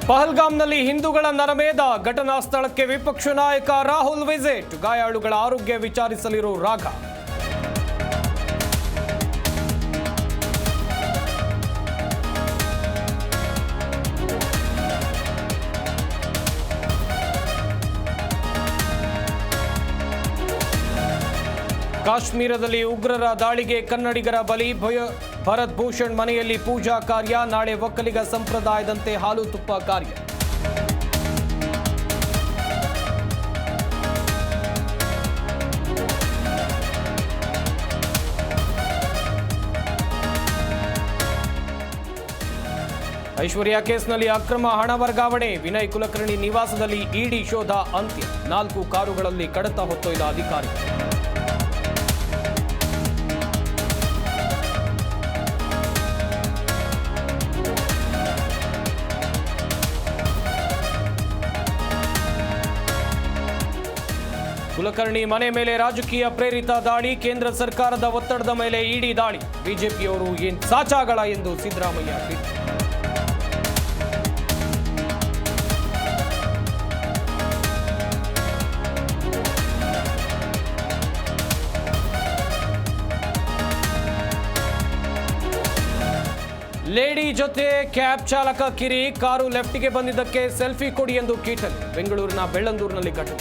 ಪಹಲ್ಗಾಮ್ನಲ್ಲಿ ಹಿಂದೂಗಳ ನರಮೇಧ ಘಟನಾ ಸ್ಥಳಕ್ಕೆ ವಿಪಕ್ಷ ನಾಯಕ ರಾಹುಲ್ ವಿಸಿಟ್ ಗಾಯಾಳುಗಳ ಆರೋಗ್ಯ ವಿಚಾರಿಸಲಿರುವ ರಾಘ. ಕಾಶ್ಮೀರದಲ್ಲಿ ಉಗ್ರರ ದಾಳಿಗೆ ಕನ್ನಡಿಗರ ಬಲಿ ಭರತ್ ಭೂಷಣ್ ಮನೆಯಲ್ಲಿ ಪೂಜಾ ಕಾರ್ಯ. ನಾಳೆ ಒಕ್ಕಲಿಗ ಸಂಪ್ರದಾಯದಂತೆ ಹಾಲು ತುಪ್ಪ ಕಾರ್ಯ. ಐಶ್ವರ್ಯ ಕೇಸ್ನಲ್ಲಿ ಅಕ್ರಮ ಹಣ ವರ್ಗಾವಣೆ. ವಿನಯ್ ಕುಲಕರ್ಣಿ ನಿವಾಸದಲ್ಲಿ ಇಡಿ ಶೋಧ ಅಂತ್ಯ. 4 ಕಾರುಗಳಲ್ಲಿ ಕಡತ ಹೊತ್ತೊಯ್ದ ಅಧಿಕಾರಿ. ಕುಲಕರ್ಣಿ ಮನೆ ಮೇಲೆ ರಾಜಕೀಯ ಪ್ರೇರಿತ ದಾಳಿ. ಕೇಂದ್ರ ಸರ್ಕಾರದ ಒತ್ತಡದ ಮೇಲೆ ಇಡಿ ದಾಳಿ. ಬಿಜೆಪಿಯವರು ಏನ್ ಸಾಚಾಗಳ ಎಂದು ಸಿದ್ದರಾಮಯ್ಯ ಟ್ವೀಟ್. ಲೇಡಿ ಜೊತೆ ಕ್ಯಾಬ್ ಚಾಲಕ ಕಿರಿ. ಕಾರು ಲೆಫ್ಟ್ಗೆ ಬಂದಿದ್ದಕ್ಕೆ ಸೆಲ್ಫಿ ಕೊಡಿ ಎಂದು ಕೀಟಲೆ. ಬೆಂಗಳೂರಿನ ಬೆಳ್ಳಂದೂರಿನಲ್ಲಿ ಘಟನೆ.